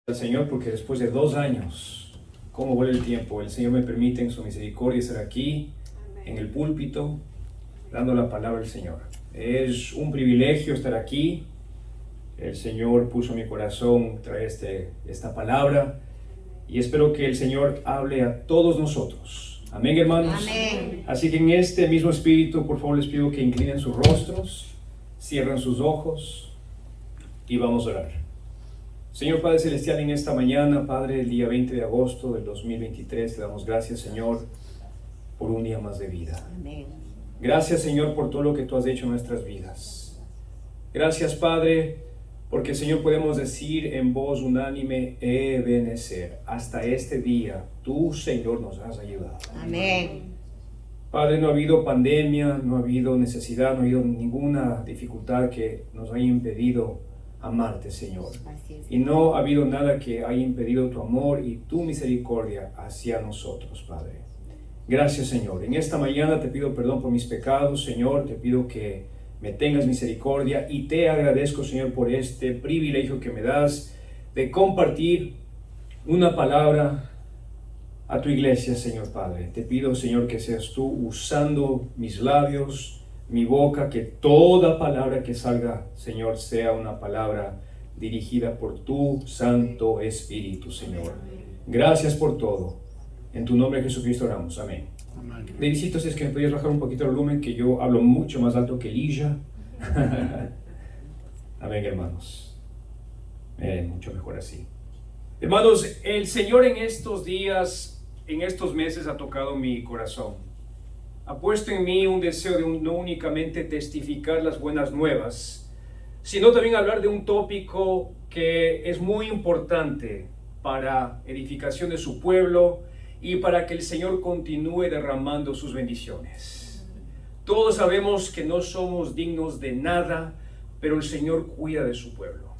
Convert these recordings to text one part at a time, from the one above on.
Al Señor porque después de 2 años, cómo vuela el tiempo, el Señor me permite en su misericordia estar aquí en el púlpito dando la palabra del Señor. Es un privilegio estar aquí. El Señor puso en mi corazón traer esta palabra y espero que el Señor hable a todos nosotros. Amén, hermanos. Amén. Así que en este mismo espíritu, por favor, les pido que inclinen sus rostros, cierren sus ojos y vamos a orar. Señor Padre Celestial, en esta mañana, Padre, el día 20 de agosto del 2023, te damos gracias, Señor, por un día más de vida. Amén. Gracias, Señor, por todo lo que tú has hecho en nuestras vidas. Gracias, Padre, porque, Señor, podemos decir en voz unánime, Ebenezer, hasta este día, tú, Señor, nos has ayudado. Amén. Padre, no ha habido pandemia, no ha habido necesidad, no ha habido ninguna dificultad que nos haya impedido amarte, Señor. Así es. Y no ha habido nada que haya impedido tu amor y tu misericordia hacia nosotros, Padre. Gracias, Señor. En esta mañana te pido perdón por mis pecados, Señor. Te pido que me tengas misericordia y te agradezco, Señor, por este privilegio que me das de compartir una palabra a tu iglesia, Señor Padre. Te pido, Señor, que seas tú usando mis labios, mi boca, que toda palabra que salga, Señor, sea una palabra dirigida por tu Santo Espíritu, Señor. Gracias por todo. En tu nombre, Jesucristo, oramos. Amén. Davidcito, si es que me podías bajar un poquito el volumen, que yo hablo mucho más alto que Elijah. Amén, hermanos. Mucho mejor así. Hermanos, el Señor en estos días, en estos meses ha tocado mi corazón. Ha puesto en mí un deseo de no únicamente testificar las buenas nuevas, sino también hablar de un tópico que es muy importante para edificación de su pueblo y para que el Señor continúe derramando sus bendiciones. Todos sabemos que no somos dignos de nada, pero el Señor cuida de su pueblo.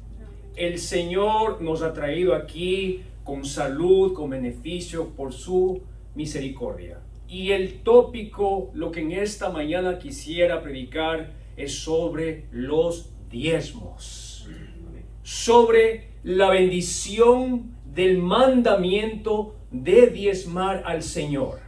El Señor nos ha traído aquí con salud, con beneficio, por su misericordia. Y el tópico, lo que en esta mañana quisiera predicar, es sobre los diezmos. Sobre la bendición del mandamiento de diezmar al Señor.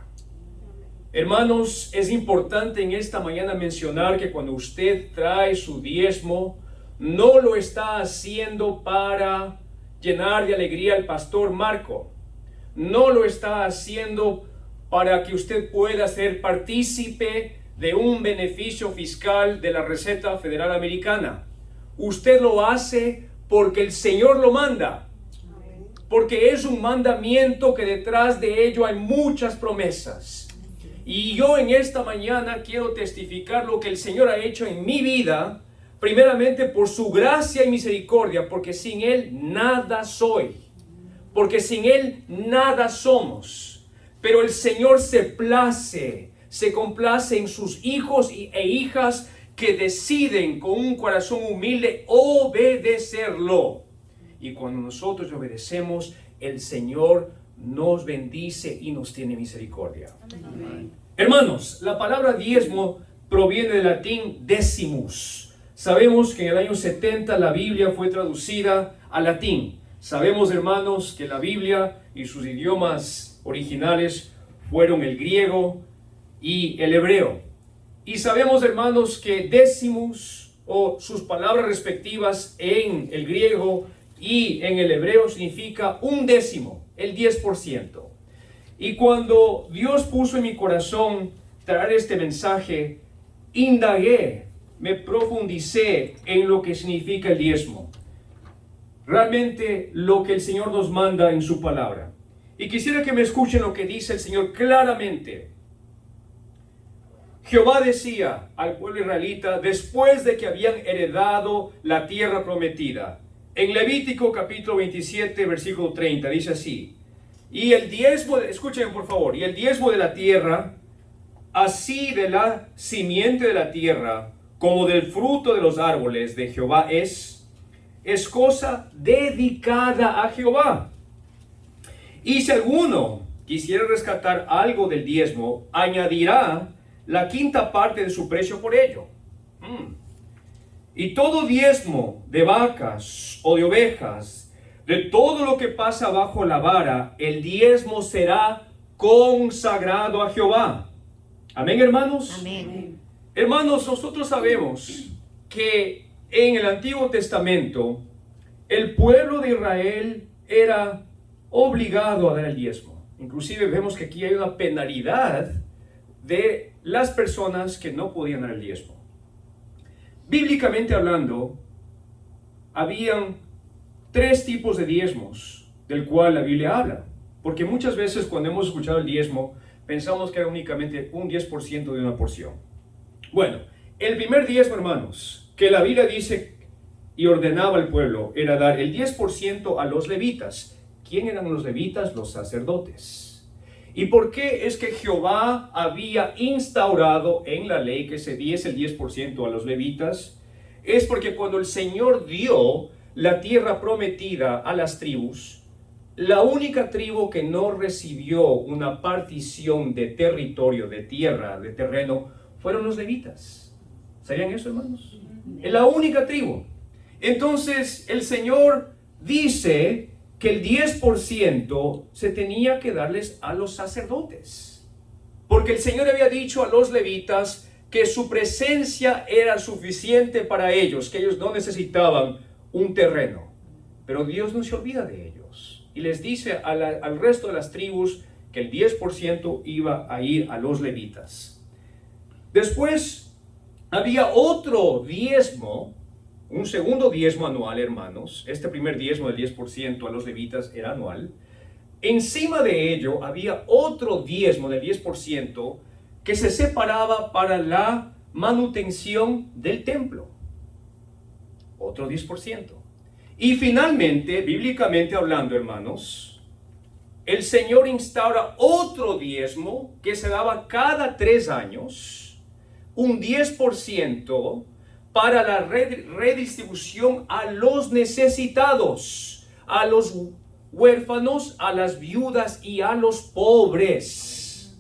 Hermanos, es importante en esta mañana mencionar que cuando usted trae su diezmo, no lo está haciendo para llenar de alegría al pastor Marco. No lo está haciendo para que usted pueda ser partícipe de un beneficio fiscal de la Receta Federal Americana. Usted lo hace porque el Señor lo manda. Porque es un mandamiento que detrás de ello hay muchas promesas. Y yo en esta mañana quiero testificar lo que el Señor ha hecho en mi vida, primeramente por su gracia y misericordia, porque sin Él nada soy, porque sin Él nada somos. Pero el Señor se complace en sus hijos e hijas que deciden con un corazón humilde obedecerlo. Y cuando nosotros obedecemos, el Señor nos bendice y nos tiene misericordia. Amén. Hermanos, la palabra diezmo proviene del latín decimus. Sabemos que en el año 70 la Biblia fue traducida al latín. Sabemos, hermanos, que la Biblia y sus idiomas originales fueron el griego y el hebreo. Y sabemos, hermanos, que decimus o sus palabras respectivas en el griego y en el hebreo significa un décimo, el 10%. Y cuando Dios puso en mi corazón traer este mensaje, indagué, me profundicé en lo que significa el diezmo. Realmente lo que el Señor nos manda en su palabra. Y quisiera que me escuchen lo que dice el Señor claramente. Jehová decía al pueblo israelita después de que habían heredado la tierra prometida. En Levítico capítulo 27 versículo 30 dice así. Y el diezmo, escuchen por favor, y el diezmo de la tierra, así de la simiente de la tierra, como del fruto de los árboles de Jehová es cosa dedicada a Jehová. Y si alguno quisiera rescatar algo del diezmo, añadirá la quinta parte de su precio por ello. Y todo diezmo de vacas o de ovejas De todo lo que pasa bajo la vara, el diezmo será consagrado a Jehová. Amén, hermanos. Amén. Hermanos, nosotros sabemos que en el Antiguo Testamento el pueblo de Israel era obligado a dar el diezmo. Inclusive vemos que aquí hay una penalidad de las personas que no podían dar el diezmo. Bíblicamente hablando, habían 3 tipos de diezmos del cual la Biblia habla. Porque muchas veces cuando hemos escuchado el diezmo, pensamos que era únicamente un 10% de una porción. Bueno, el primer diezmo, hermanos, que la Biblia dice y ordenaba al pueblo, era dar el 10% a los levitas. ¿Quién eran los levitas? Los sacerdotes. ¿Y por qué es que Jehová había instaurado en la ley que se diese el 10% a los levitas? Es porque cuando el Señor dio la tierra prometida a las tribus, la única tribu que no recibió una partición de territorio, de tierra, de terreno, fueron los levitas. ¿Sabían eso, hermanos? Es la única tribu. Entonces, el Señor dice que el 10% se tenía que darles a los sacerdotes. Porque el Señor había dicho a los levitas que su presencia era suficiente para ellos, que ellos no necesitaban un terreno. Pero Dios no se olvida de ellos. Y les dice al resto de las tribus que el 10% iba a ir a los levitas. Después había otro diezmo, un segundo diezmo anual, hermanos. Este primer diezmo del 10% a los levitas era anual. Encima de ello había otro diezmo del 10% que se separaba para la manutención del templo. Otro 10%. Y finalmente, bíblicamente hablando, hermanos, el Señor instaura otro diezmo que se daba cada 3 años, un 10% para la redistribución a los necesitados, a los huérfanos, a las viudas y a los pobres.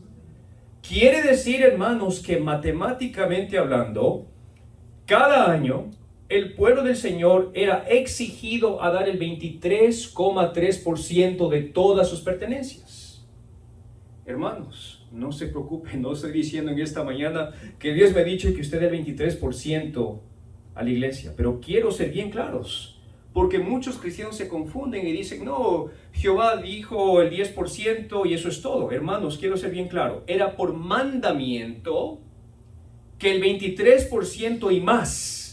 Quiere decir, hermanos, que matemáticamente hablando, cada año el pueblo del Señor era exigido a dar el 23,3% de todas sus pertenencias. Hermanos, no se preocupen, no estoy diciendo en esta mañana que Dios me ha dicho que usted dé el 23% a la iglesia, pero quiero ser bien claros, porque muchos cristianos se confunden y dicen, no, Jehová dijo el 10% y eso es todo. Hermanos, quiero ser bien claro, era por mandamiento que el 23% y más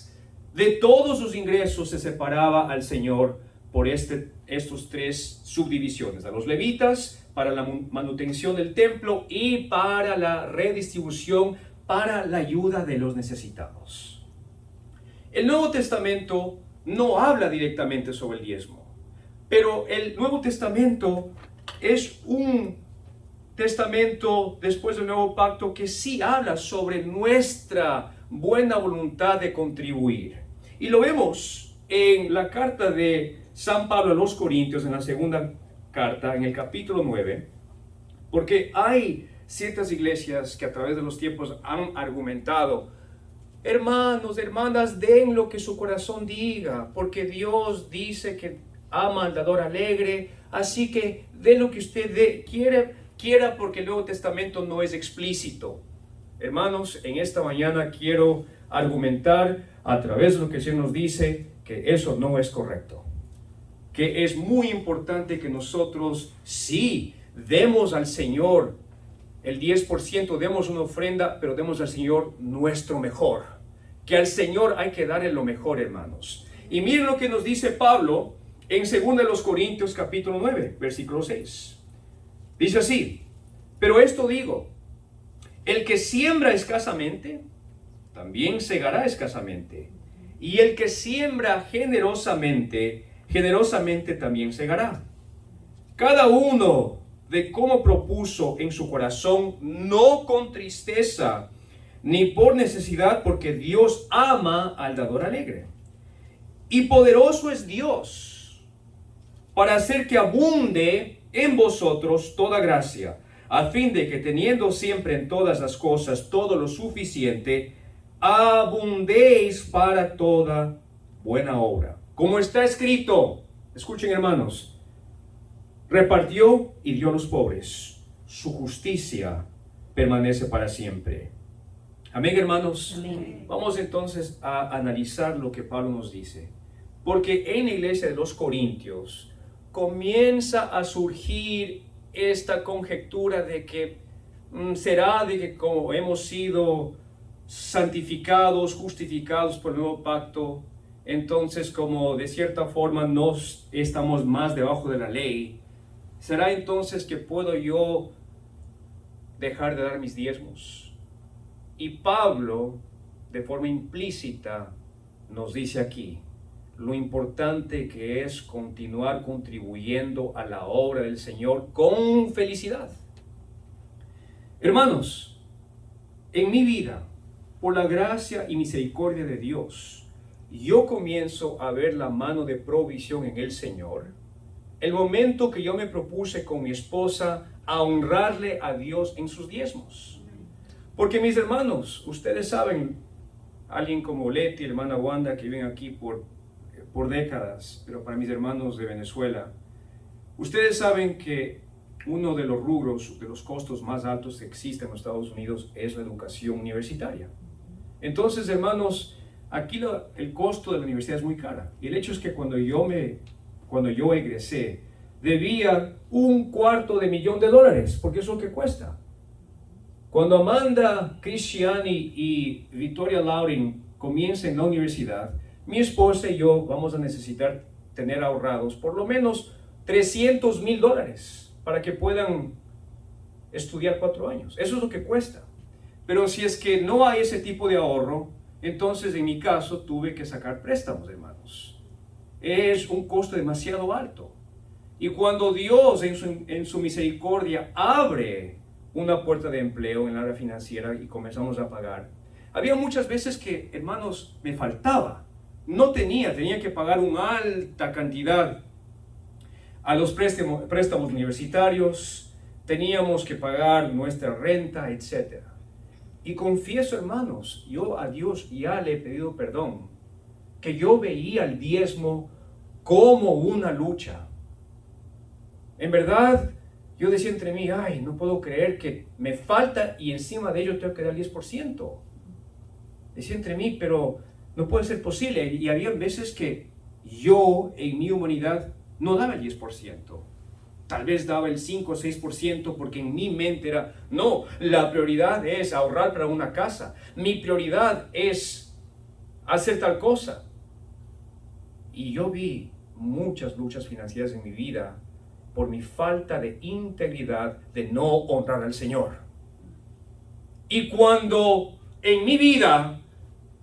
de todos sus ingresos se separaba al Señor por estos 3 subdivisiones, a los levitas para la manutención del templo y para la redistribución, para la ayuda de los necesitados. El Nuevo Testamento no habla directamente sobre el diezmo, pero el Nuevo Testamento es un testamento después del Nuevo Pacto que sí habla sobre nuestra buena voluntad de contribuir. Y lo vemos en la carta de San Pablo a los Corintios, en la segunda carta, en el capítulo 9, porque hay ciertas iglesias que a través de los tiempos han argumentado, hermanos, hermanas, den lo que su corazón diga, porque Dios dice que ama al dador alegre, así que den lo que usted quiera, porque el Nuevo Testamento no es explícito. Hermanos, en esta mañana quiero argumentar a través de lo que el Señor nos dice que eso no es correcto. Que es muy importante que nosotros sí demos al Señor el 10%, demos una ofrenda, pero demos al Señor nuestro mejor. Que al Señor hay que darle lo mejor, hermanos. Y miren lo que nos dice Pablo en 2 Corintios capítulo 9, versículo 6. Dice así, pero esto digo, el que siembra escasamente, también segará escasamente. Y el que siembra generosamente, generosamente también segará. Cada uno de cómo propuso en su corazón, no con tristeza, ni por necesidad, porque Dios ama al dador alegre. Y poderoso es Dios para hacer que abunde en vosotros toda gracia, a fin de que teniendo siempre en todas las cosas todo lo suficiente, abundéis para toda buena obra. Como está escrito, Escuchen, hermanos. Repartió y dio a los pobres. Su justicia permanece para siempre. Amén, hermanos. Amén. Vamos entonces a analizar lo que Pablo nos dice. Porque en la iglesia de los Corintios comienza a surgir esta conjetura de que será de que como hemos sido santificados, justificados por el nuevo pacto, entonces como de cierta forma no estamos más debajo de la ley, ¿será entonces que puedo yo dejar de dar mis diezmos? Y Pablo, de forma implícita, nos dice aquí lo importante que es continuar contribuyendo a la obra del Señor con felicidad. Hermanos, en mi vida, por la gracia y misericordia de Dios, yo comienzo a ver la mano de provisión en el Señor. El momento que yo me propuse con mi esposa a honrarle a Dios en sus diezmos. Porque mis hermanos, ustedes saben, alguien como Leti, hermana Wanda, que viven aquí por décadas, pero para mis hermanos de Venezuela, ustedes saben que uno de los rubros, de los costos más altos que existen en los Estados Unidos es la educación universitaria. Entonces, hermanos, aquí el costo de la universidad es muy cara. Y el hecho es que cuando yo egresé, debía $250,000, porque eso es lo que cuesta. Cuando Amanda Cristiani y Victoria Laurin comiencen en la universidad, mi esposa y yo vamos a necesitar tener ahorrados por lo menos $300,000 para que puedan estudiar 4 años. Eso es lo que cuesta. Pero si es que no hay ese tipo de ahorro, entonces en mi caso tuve que sacar préstamos, hermanos. Es un costo demasiado alto. Y cuando Dios en su misericordia abre una puerta de empleo en el área financiera y comenzamos a pagar, había muchas veces que, hermanos, me faltaba. No tenía que pagar una alta cantidad a los préstamos universitarios, teníamos que pagar nuestra renta, etc. Y confieso, hermanos, yo a Dios ya le he pedido perdón, que yo veía el diezmo como una lucha. En verdad, yo decía entre mí, ay, no puedo creer que me falta y encima de ello tengo que dar el 10%. Decía entre mí, pero no puede ser posible. Y había veces que yo, en mi humanidad, no daba el 10%. Tal vez daba el 5 o 6% porque en mi mente era, no, la prioridad es ahorrar para una casa. Mi prioridad es hacer tal cosa. Y yo vi muchas luchas financieras en mi vida por mi falta de integridad de no honrar al Señor. Y cuando en mi vida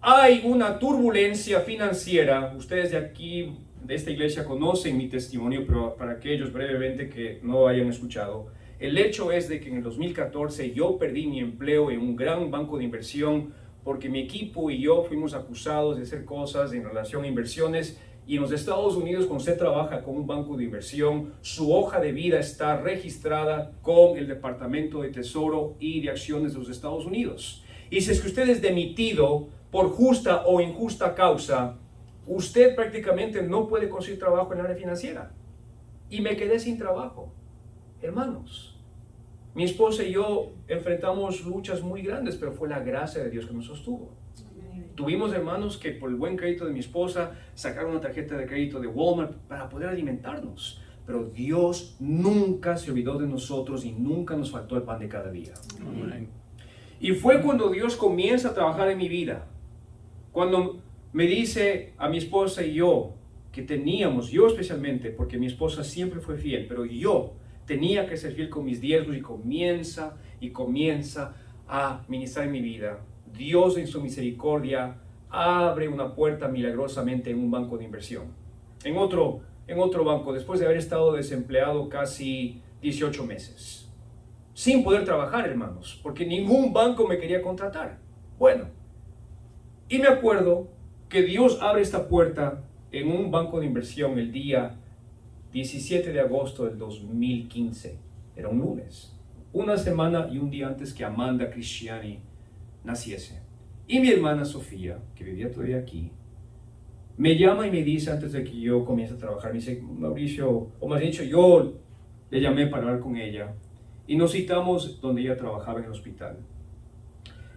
hay una turbulencia financiera, ustedes de aquí, de esta iglesia, conocen mi testimonio, pero para aquellos brevemente que no hayan escuchado, el hecho es de que en el 2014 yo perdí mi empleo en un gran banco de inversión porque mi equipo y yo fuimos acusados de hacer cosas en relación a inversiones. Y en los Estados Unidos, cuando usted trabaja con un banco de inversión, su hoja de vida está registrada con el Departamento de Tesoro y de Acciones de los Estados Unidos. Y si es que usted es demitido por justa o injusta causa, usted prácticamente no puede conseguir trabajo en el área financiera. Y me quedé sin trabajo. Hermanos, mi esposa y yo enfrentamos luchas muy grandes, pero fue la gracia de Dios que nos sostuvo. Tuvimos hermanos que por el buen crédito de mi esposa sacaron una tarjeta de crédito de Walmart para poder alimentarnos. Pero Dios nunca se olvidó de nosotros y nunca nos faltó el pan de cada día. Amén. Y fue cuando Dios comienza a trabajar en mi vida. Cuando me dice a mi esposa y yo que teníamos, yo especialmente, porque mi esposa siempre fue fiel, pero yo tenía que ser fiel con mis diezmos y comienza a ministrar en mi vida. Dios en su misericordia abre una puerta milagrosamente en un banco de inversión. En otro banco, después de haber estado desempleado casi 18 meses. Sin poder trabajar, hermanos, porque ningún banco me quería contratar. Bueno, y me acuerdo que Dios abre esta puerta en un banco de inversión el día 17 de agosto del 2015. Era un lunes. Una semana y un día antes que Amanda Cristiani naciese. Y mi hermana Sofía, que vivía todavía aquí, me llama y me dice antes de que yo comience a trabajar, me dice, Mauricio, o más dicho, yo le llamé para hablar con ella y nos citamos donde ella trabajaba en el hospital.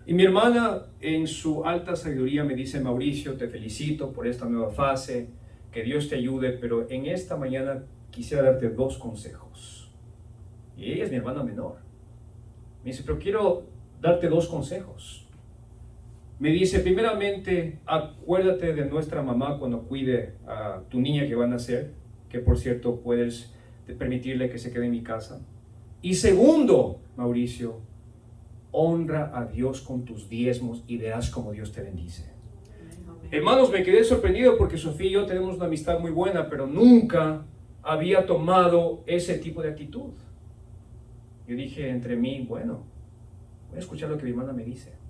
Y mi hermana en su alta sabiduría me dice, Mauricio, te felicito por esta nueva fase, que Dios te ayude, pero en esta mañana quisiera darte 2 consejos. Y ella es mi hermana menor. Me dice, pero quiero darte 2 consejos. Me dice, primeramente, acuérdate de nuestra mamá cuando cuide a tu niña que va a nacer, que por cierto puedes permitirle que se quede en mi casa. Y segundo, Mauricio, honra a Dios con tus diezmos y verás cómo Dios te bendice. Hermanos, me quedé sorprendido porque Sofía y yo tenemos una amistad muy buena, pero nunca había tomado ese tipo de actitud. Yo dije entre mí, bueno, voy a escuchar lo que mi hermana me dice.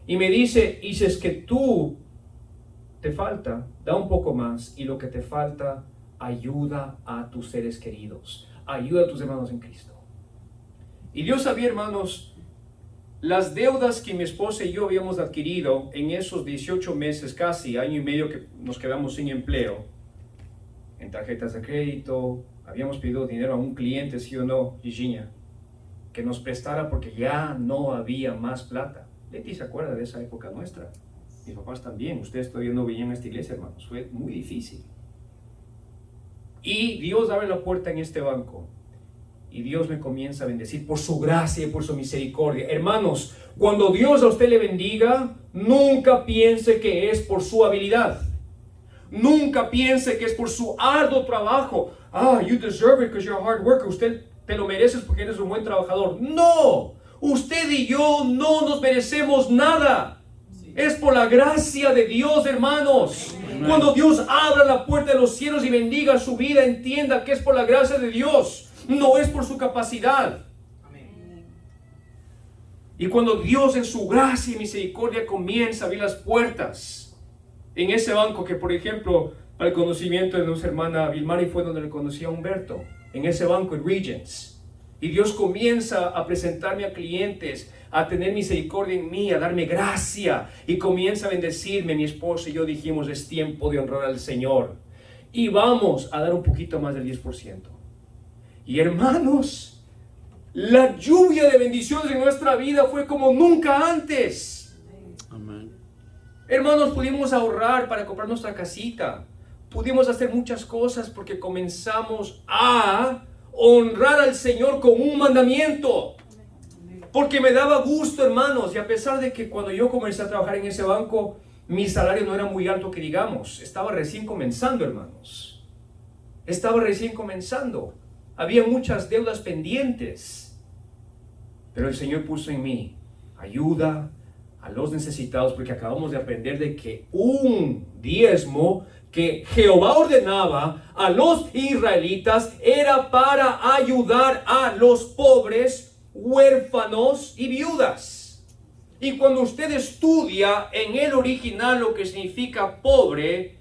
Y me dice, y si es que tú te falta, da un poco más, y lo que te falta, ayuda a tus seres queridos, ayuda a tus hermanos en Cristo. Y Dios sabía, hermanos, las deudas que mi esposa y yo habíamos adquirido en esos 18 meses, casi año y medio que nos quedamos sin empleo, en tarjetas de crédito, habíamos pedido dinero a un cliente, sí o no, Virginia, que nos prestara porque ya no había más plata. Leti se acuerda de esa época nuestra. Mis papás también. Ustedes todavía no venían a esta iglesia, hermanos. Fue muy difícil. Y Dios abre la puerta en este banco. Y Dios me comienza a bendecir por su gracia y por su misericordia. Hermanos, cuando Dios a usted le bendiga, nunca piense que es por su habilidad. Nunca piense que es por su arduo trabajo. You deserve it because you're a hard worker. Usted te lo mereces porque eres un buen trabajador. No, usted y yo no nos merecemos nada. Es por la gracia de Dios, hermanos. Amen. Cuando Dios abra la puerta de los cielos y bendiga su vida, entienda que es por la gracia de Dios, no es por su capacidad. Amen. Y cuando Dios en su gracia y misericordia comienza a abrir las puertas en ese banco, que por ejemplo, para el conocimiento de nuestra hermana Vilmari fue donde le conocí a Humberto, en ese banco en Regents. Y Dios comienza a presentarme a clientes, a tener misericordia en mí, a darme gracia. Y comienza a bendecirme. Mi esposo y yo dijimos, es tiempo de honrar al Señor. Y vamos a dar un poquito más del 10%. Y hermanos, la lluvia de bendiciones en nuestra vida fue como nunca antes. Amén. Hermanos, pudimos ahorrar para comprar nuestra casita. Pudimos hacer muchas cosas porque comenzamos a honrar al Señor con un mandamiento. Porque me daba gusto, hermanos, y a pesar de que cuando yo comencé a trabajar en ese banco, mi salario no era muy alto que digamos. Estaba recién comenzando, hermanos. Estaba recién comenzando. Había muchas deudas pendientes. Pero el Señor puso en mí ayuda a los necesitados, porque acabamos de aprender de que un diezmo que Jehová ordenaba a los israelitas era para ayudar a los pobres, huérfanos y viudas. Y cuando usted estudia en el original lo que significa pobre,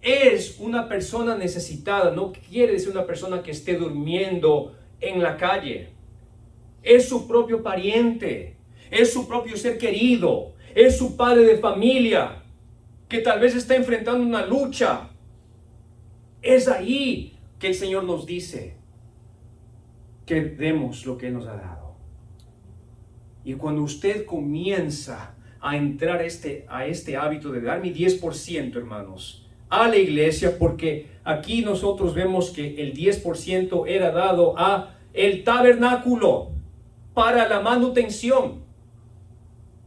es una persona necesitada, no quiere decir una persona que esté durmiendo en la calle. Es su propio pariente, es su propio ser querido, es su padre de familia, que tal vez está enfrentando una lucha. Es ahí que el Señor nos dice que demos lo que Él nos ha dado. Y cuando usted comienza a entrar a este hábito de dar mi 10%, hermanos, a la iglesia, porque aquí nosotros vemos que el 10% era dado a el tabernáculo para la manutención.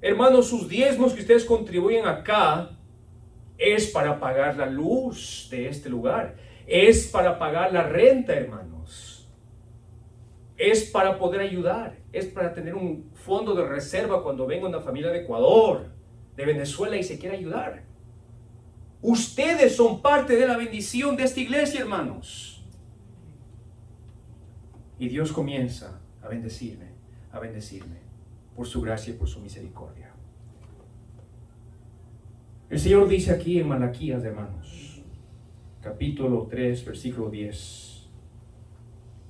Hermanos, sus diezmos que ustedes contribuyen acá es para pagar la luz de este lugar. Es para pagar la renta, hermanos. Es para poder ayudar. Es para tener un fondo de reserva cuando venga una familia de Ecuador, de Venezuela y se quiera ayudar. Ustedes son parte de la bendición de esta iglesia, hermanos. Y Dios comienza a bendecirme por su gracia y por su misericordia. El Señor dice aquí en Malaquías, hermanos, capítulo 3, versículo 10.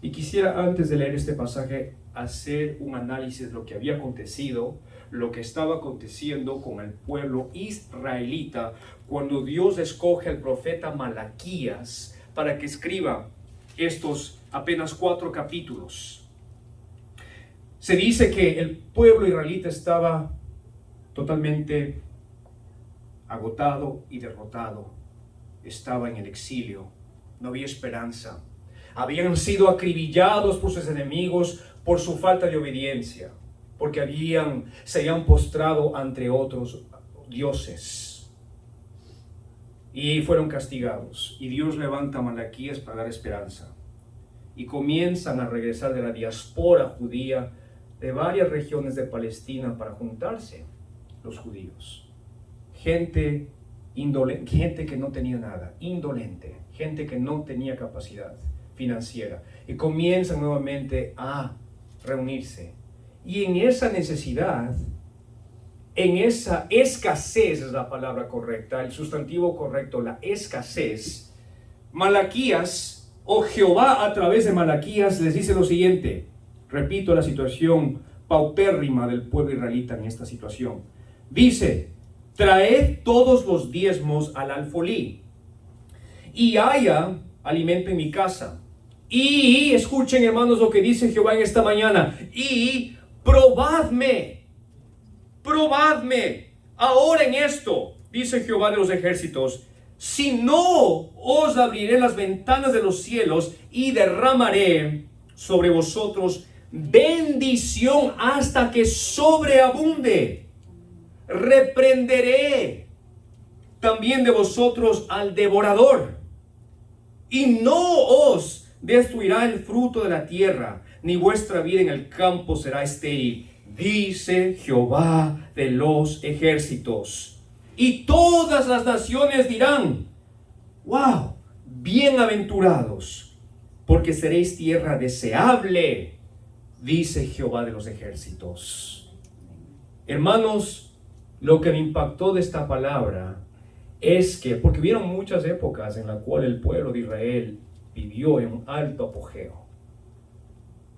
Y quisiera, antes de leer este pasaje, hacer un análisis de lo que había acontecido, lo que estaba aconteciendo con el pueblo israelita cuando Dios escoge al profeta Malaquías para que escriba estos apenas 4 capítulos. Se dice que el pueblo israelita estaba totalmente agotado y derrotado. Estaba en el exilio, no había esperanza. Habían sido acribillados por sus enemigos por su falta de obediencia, porque se habían postrado ante otros dioses y fueron castigados. Y Dios levanta a Malaquías para dar esperanza. Y comienzan a regresar de la diáspora judía de varias regiones de Palestina para juntarse los judíos. Gente indolente, gente que no tenía nada, indolente, gente que no tenía capacidad financiera. Y comienzan nuevamente a reunirse. Y en esa necesidad, en esa escasez es la palabra correcta, el sustantivo correcto, la escasez, Malaquías o Jehová a través de Malaquías les dice lo siguiente. Repito la situación paupérrima del pueblo israelita en esta situación. Dice: traed todos los diezmos al alfolí y haya alimento en mi casa. Y escuchen, hermanos, lo que dice Jehová en esta mañana. Y probadme ahora en esto, dice Jehová de los ejércitos, si no os abriré las ventanas de los cielos y derramaré sobre vosotros bendición hasta que sobreabunde. Reprenderé también de vosotros al devorador, y no os destruirá el fruto de la tierra, ni vuestra vida en el campo será estéril, dice Jehová de los ejércitos. Y todas las naciones dirán: wow, bienaventurados, porque seréis tierra deseable, dice Jehová de los ejércitos. Hermanos, lo que me impactó de esta palabra es que, porque hubieron muchas épocas en las cuales el pueblo de Israel vivió en un alto apogeo,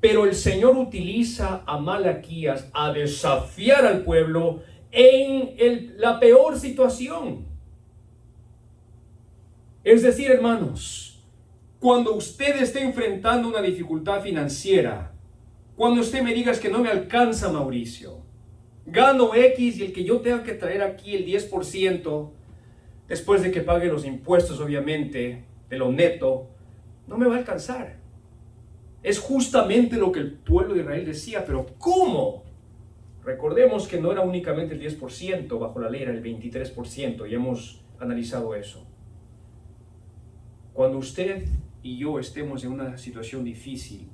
pero el Señor utiliza a Malaquías a desafiar al pueblo en la peor situación. Es decir, hermanos, cuando usted esté enfrentando una dificultad financiera, cuando usted me diga que no me alcanza, Mauricio, gano X y el que yo tenga que traer aquí el 10%, después de que pague los impuestos, obviamente, de lo neto, no me va a alcanzar. Es justamente lo que el pueblo de Israel decía, pero ¿cómo? Recordemos que no era únicamente el 10%, bajo la ley era el 23%, y hemos analizado eso. Cuando usted y yo estemos en una situación difícil,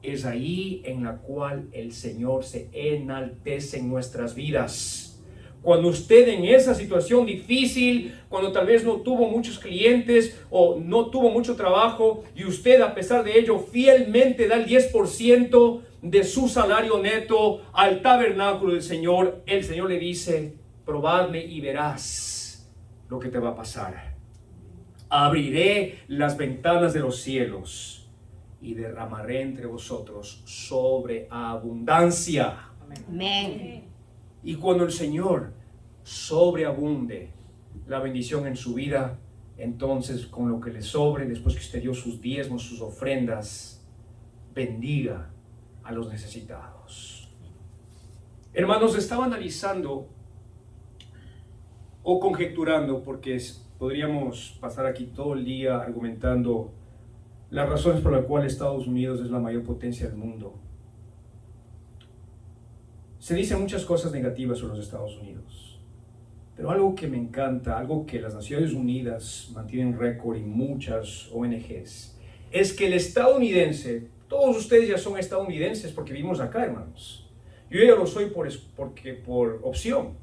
es ahí en la cual el Señor se enaltece en nuestras vidas. Cuando usted en esa situación difícil, cuando tal vez no tuvo muchos clientes o no tuvo mucho trabajo, y usted a pesar de ello fielmente da el 10% de su salario neto al tabernáculo del Señor, el Señor le dice: probadme y verás lo que te va a pasar. Abriré las ventanas de los cielos y derramaré entre vosotros sobreabundancia. Amén. Y cuando el Señor sobreabunde la bendición en su vida, entonces con lo que le sobre, después que usted dio sus diezmos, sus ofrendas, bendiga a los necesitados. Hermanos, estaba analizando o conjecturando, porque podríamos pasar aquí todo el día argumentando las razones por las cuales Estados Unidos es la mayor potencia del mundo. Se dicen muchas cosas negativas sobre los Estados Unidos, pero algo que me encanta, algo que las Naciones Unidas mantienen récord y muchas ONGs, es que el estadounidense, todos ustedes ya son estadounidenses porque vivimos acá, hermanos. Yo ya lo soy por opción.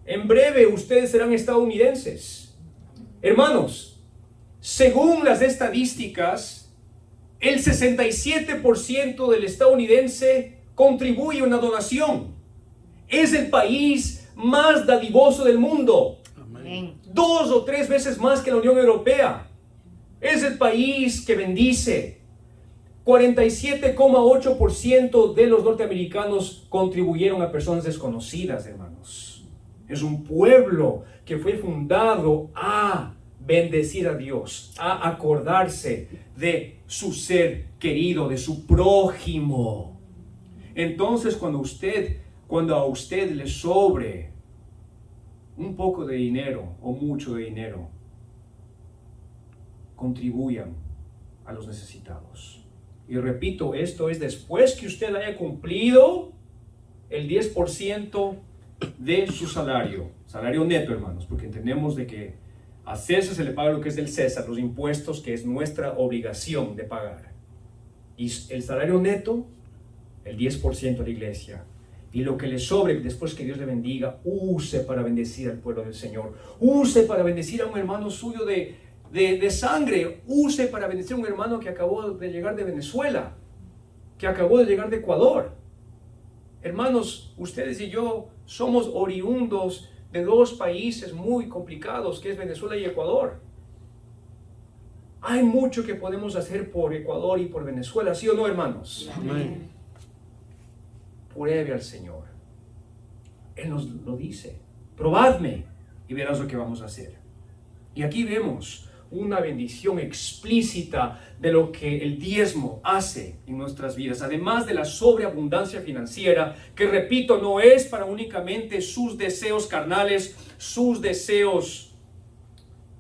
En breve ustedes serán estadounidenses. Hermanos, según las estadísticas, el 67% del estadounidense contribuye a una donación. Es el país más dadivoso del mundo. Amén. 2 o 3 veces más que la Unión Europea. Es el país que bendice. 47,8% de los norteamericanos contribuyeron a personas desconocidas, hermanos. Es un pueblo que fue fundado a bendecir a Dios, a acordarse de su ser querido, de su prójimo. Entonces, cuando a usted le sobre un poco de dinero o mucho de dinero, contribuyan a los necesitados. Y repito, esto es después que usted haya cumplido el 10% de su salario neto, hermanos, porque entendemos de que a César se le paga lo que es del César, los impuestos que es nuestra obligación de pagar. Y el salario neto, el 10% a la iglesia. Y lo que le sobre, después que Dios le bendiga, use para bendecir al pueblo del Señor. Use para bendecir a un hermano suyo de sangre. Use para bendecir a un hermano que acabó de llegar de Venezuela, que acabó de llegar de Ecuador. Hermanos, ustedes y yo somos oriundos de dos países muy complicados, que es Venezuela y Ecuador. Hay mucho que podemos hacer por Ecuador y por Venezuela, ¿sí o no, hermanos? Amén. Pruebe al Señor. Él nos lo dice. Probadme y verás lo que vamos a hacer. Y aquí vemos una bendición explícita de lo que el diezmo hace en nuestras vidas, además de la sobreabundancia financiera, que repito, no es para únicamente sus deseos carnales, sus deseos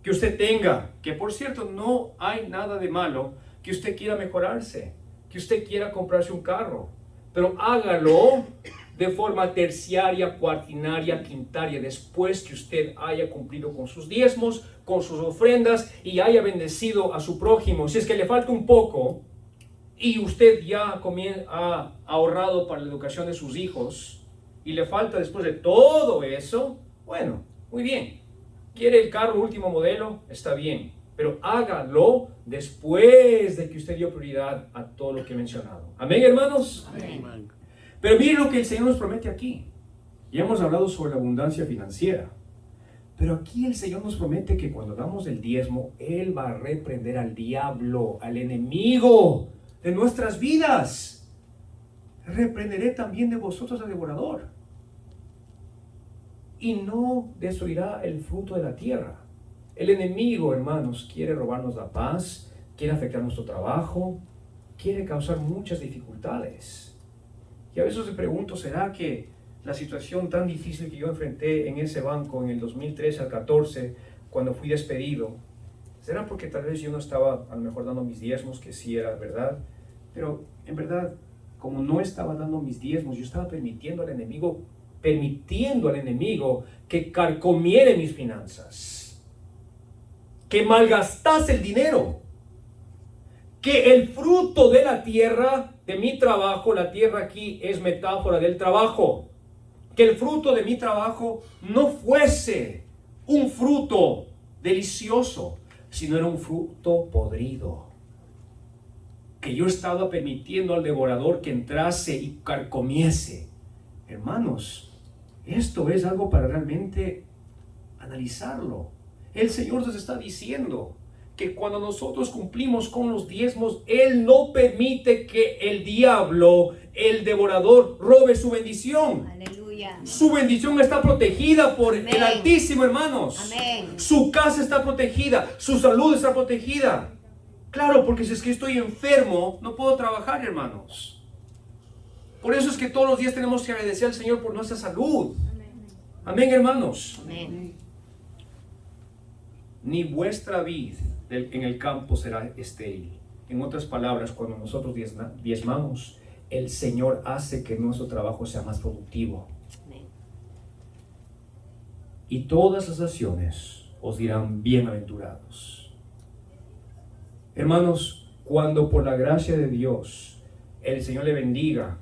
que usted tenga, que por cierto no hay nada de malo que usted quiera mejorarse, que usted quiera comprarse un carro, pero hágalo de forma terciaria, cuartinaria, quintaria, después que usted haya cumplido con sus diezmos, con sus ofrendas y haya bendecido a su prójimo. Si es que le falta un poco y usted ya ha ahorrado para la educación de sus hijos y le falta después de todo eso, bueno, muy bien. ¿Quiere el carro último modelo? Está bien, pero hágalo después de que usted dio prioridad a todo lo que he mencionado. ¿Amén, hermanos? Amén. Pero miren lo que el Señor nos promete aquí. Ya hemos hablado sobre la abundancia financiera. Pero aquí el Señor nos promete que cuando damos el diezmo, Él va a reprender al diablo, al enemigo de nuestras vidas. Reprenderé también de vosotros al devorador. Y no destruirá el fruto de la tierra. El enemigo, hermanos, quiere robarnos la paz, quiere afectar nuestro trabajo, quiere causar muchas dificultades. Y a veces me pregunto, ¿será que la situación tan difícil que yo enfrenté en ese banco en el 2013 al 14, cuando fui despedido, será porque tal vez yo no estaba a lo mejor dando mis diezmos, que sí era verdad, pero en verdad, como no estaba dando mis diezmos, yo estaba permitiendo al enemigo que carcomiera mis finanzas, que malgastase el dinero, que el fruto de la tierra, de mi trabajo, la tierra aquí es metáfora del trabajo, que el fruto de mi trabajo no fuese un fruto delicioso, sino era un fruto podrido, que yo estaba permitiendo al devorador que entrase y carcomiese. Hermanos, esto es algo para realmente analizarlo. El Señor nos está diciendo que cuando nosotros cumplimos con los diezmos, Él no permite que el diablo, el devorador, robe su bendición. Aleluya. Su bendición está protegida por Amén. el Altísimo, hermanos. Amén. Su casa está protegida, su salud está protegida. Claro, porque si es que estoy enfermo, no puedo trabajar, hermanos. Por eso es que todos los días tenemos que agradecer al Señor por nuestra salud. Amén, hermanos. Amén. Ni vuestra vid en el campo será estéril. En otras palabras, cuando nosotros diezmamos, el Señor hace que nuestro trabajo sea más productivo. Amén. Y todas las naciones os dirán bienaventurados. Hermanos, cuando por la gracia de Dios el Señor le bendiga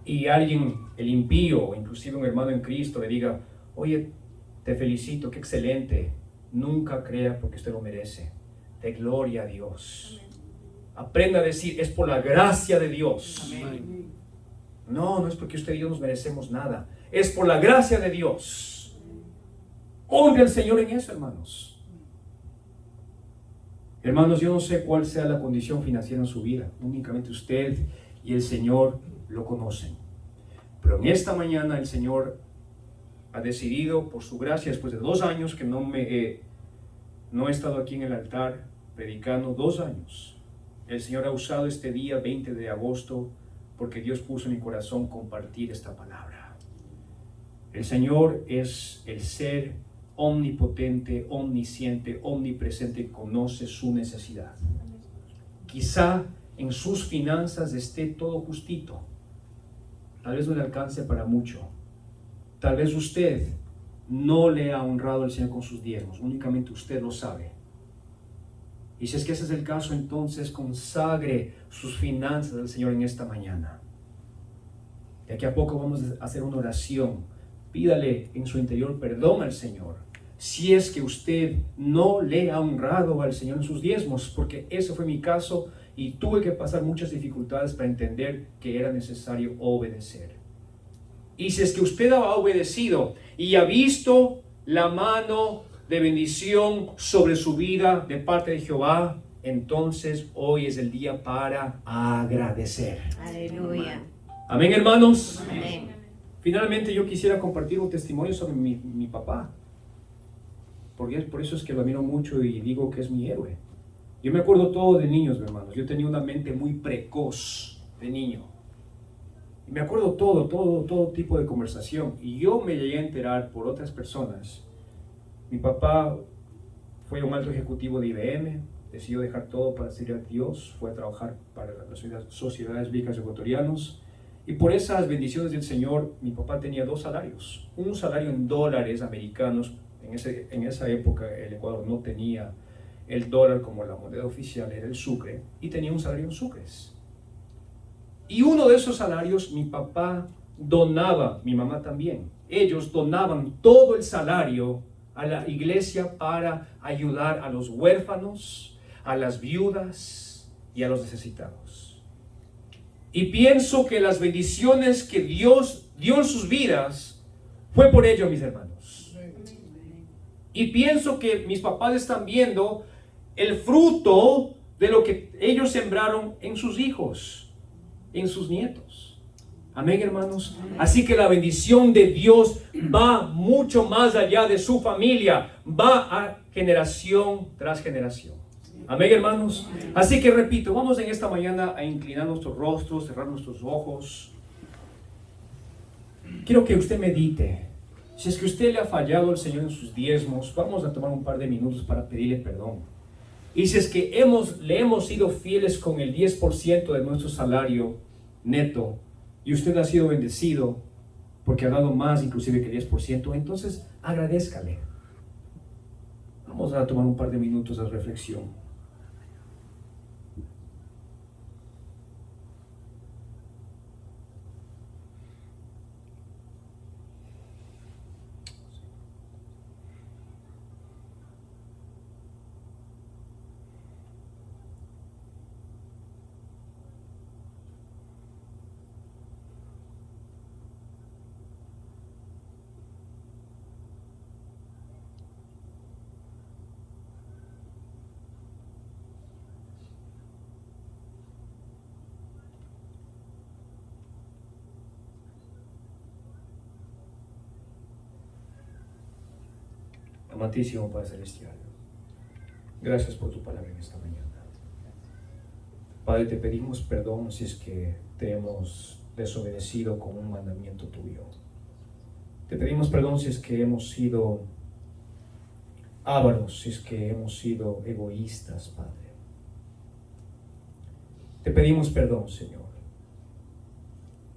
y alguien, el impío, o inclusive un hermano en Cristo, le diga, oye, te felicito, qué excelente, nunca crea porque usted lo merece. De gloria a Dios. Aprenda a decir, es por la gracia de Dios. Amén. No es porque usted y yo nos merecemos nada. Es por la gracia de Dios. Honre al Señor en eso, hermanos. Hermanos, yo no sé cuál sea la condición financiera en su vida. Únicamente usted y el Señor lo conocen. Pero en esta mañana el Señor ha decidido, por su gracia, después de 2 años que no he estado aquí en el altar predicando, 2 años. El Señor ha usado este día 20 de agosto porque Dios puso en mi corazón compartir esta palabra. El Señor es el ser omnipotente, omnisciente, omnipresente, conoce su necesidad. Quizá en sus finanzas esté todo justito. Tal vez no le alcance para mucho. Tal vez usted no le ha honrado al Señor con sus diezmos. Únicamente usted lo sabe. Y si es que ese es el caso, entonces consagre sus finanzas al Señor en esta mañana. De aquí a poco vamos a hacer una oración. Pídale en su interior perdón al Señor. Si es que usted no le ha honrado al Señor en sus diezmos, porque ese fue mi caso y tuve que pasar muchas dificultades para entender que era necesario obedecer. Y si es que usted ha obedecido y ha visto la mano de bendición sobre su vida de parte de Jehová, entonces hoy es el día para agradecer. Aleluya. Amén, hermanos. Amén. Finalmente yo quisiera compartir un testimonio sobre mi papá. Porque por eso es que lo admiro mucho y digo que es mi héroe. Yo me acuerdo todo de niños, hermanos. Yo tenía una mente muy precoz de niño. Y me acuerdo todo tipo de conversación. Y yo me llegué a enterar por otras personas. Mi papá fue un alto ejecutivo de IBM. Decidió dejar todo para servir a Dios. Fue a trabajar para las sociedades bíblicas ecuatorianas. Y por esas bendiciones del Señor, mi papá tenía 2 salarios. Un salario en dólares americanos. En esa época el Ecuador no tenía el dólar como la moneda oficial, era el sucre, y tenía un salario en sucres. Y uno de esos salarios mi papá donaba, mi mamá también. Ellos donaban todo el salario a la iglesia para ayudar a los huérfanos, a las viudas y a los necesitados. Y pienso que las bendiciones que Dios dio en sus vidas fue por ello, mis hermanos. Y pienso que mis papás están viendo el fruto de lo que ellos sembraron en sus hijos, en sus nietos. Amén, hermanos. Así que la bendición de Dios va mucho más allá de su familia, va a generación tras generación. Amén, hermanos. Así que repito, vamos en esta mañana a inclinar nuestros rostros, cerrar nuestros ojos. Quiero que usted medite. Si es que usted le ha fallado al Señor en sus diezmos, vamos a tomar un par de minutos para pedirle perdón. Y si es que le hemos sido fieles con el 10% de nuestro salario neto, y usted ha sido bendecido porque ha dado más inclusive que el 10%, entonces agradézcale. Vamos a tomar un par de minutos de reflexión. Amantísimo Padre Celestial, gracias por tu palabra en esta mañana. Padre, te pedimos perdón si es que te hemos desobedecido con un mandamiento tuyo. Te pedimos perdón si es que hemos sido ávaros, si es que hemos sido egoístas, Padre. Te pedimos perdón, Señor.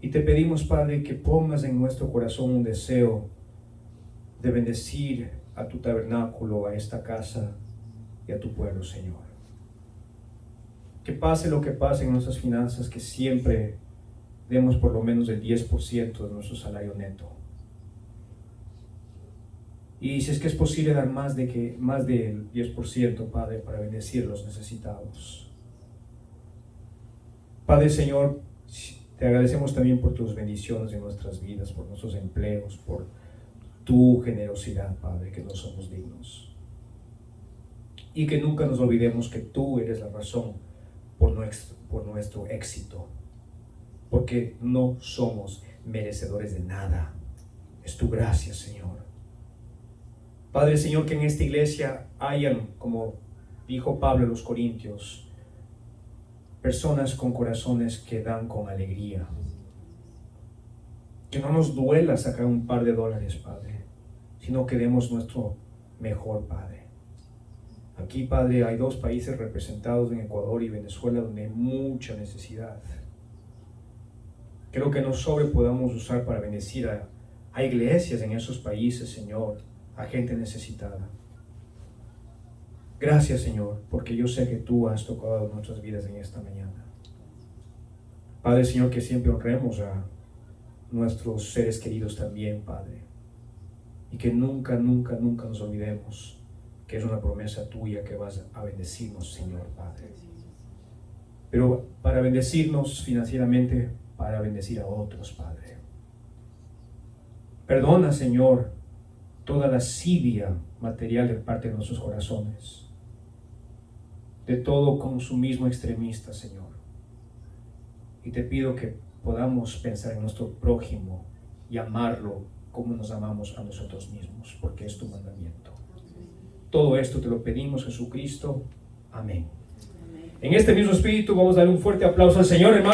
Y te pedimos, Padre, que pongas en nuestro corazón un deseo de bendecir a tu tabernáculo, a esta casa y a tu pueblo, Señor. Que pase lo que pase en nuestras finanzas, que siempre demos por lo menos el 10% de nuestro salario neto. Y si es que es posible dar más del 10%, Padre, para bendecir a los necesitados. Padre, Señor, te agradecemos también por tus bendiciones en nuestras vidas, por nuestros empleos, por tu generosidad, Padre, que no somos dignos. y que nunca nos olvidemos que tú eres la razón por nuestro éxito, porque no somos merecedores de nada. Es tu gracia, Señor. Padre, Señor, que en esta iglesia hayan, como dijo Pablo a los Corintios, personas con corazones que dan con alegría. Que no nos duela sacar un par de dólares, Padre, sino que demos nuestro mejor, Padre. Aquí, Padre, hay 2 países representados en Ecuador y Venezuela donde hay mucha necesidad. Creo que no sobre podamos usar para bendecir a iglesias en esos países, Señor, a gente necesitada. Gracias, Señor, porque yo sé que tú has tocado nuestras vidas en esta mañana. Padre, Señor, que siempre honremos a nuestros seres queridos también, Padre, y que nunca, nunca, nunca nos olvidemos que es una promesa tuya que vas a bendecirnos, Señor, Padre. Pero para bendecirnos financieramente, para bendecir a otros, Padre. Perdona, Señor, toda lascivia material de parte de nuestros corazones, de todo consumismo extremista, Señor. Y te pido que podamos pensar en nuestro prójimo y amarlo como nos amamos a nosotros mismos, porque es tu mandamiento. Todo esto te lo pedimos, Jesucristo. Amén. En este mismo espíritu vamos a dar un fuerte aplauso al Señor, hermano.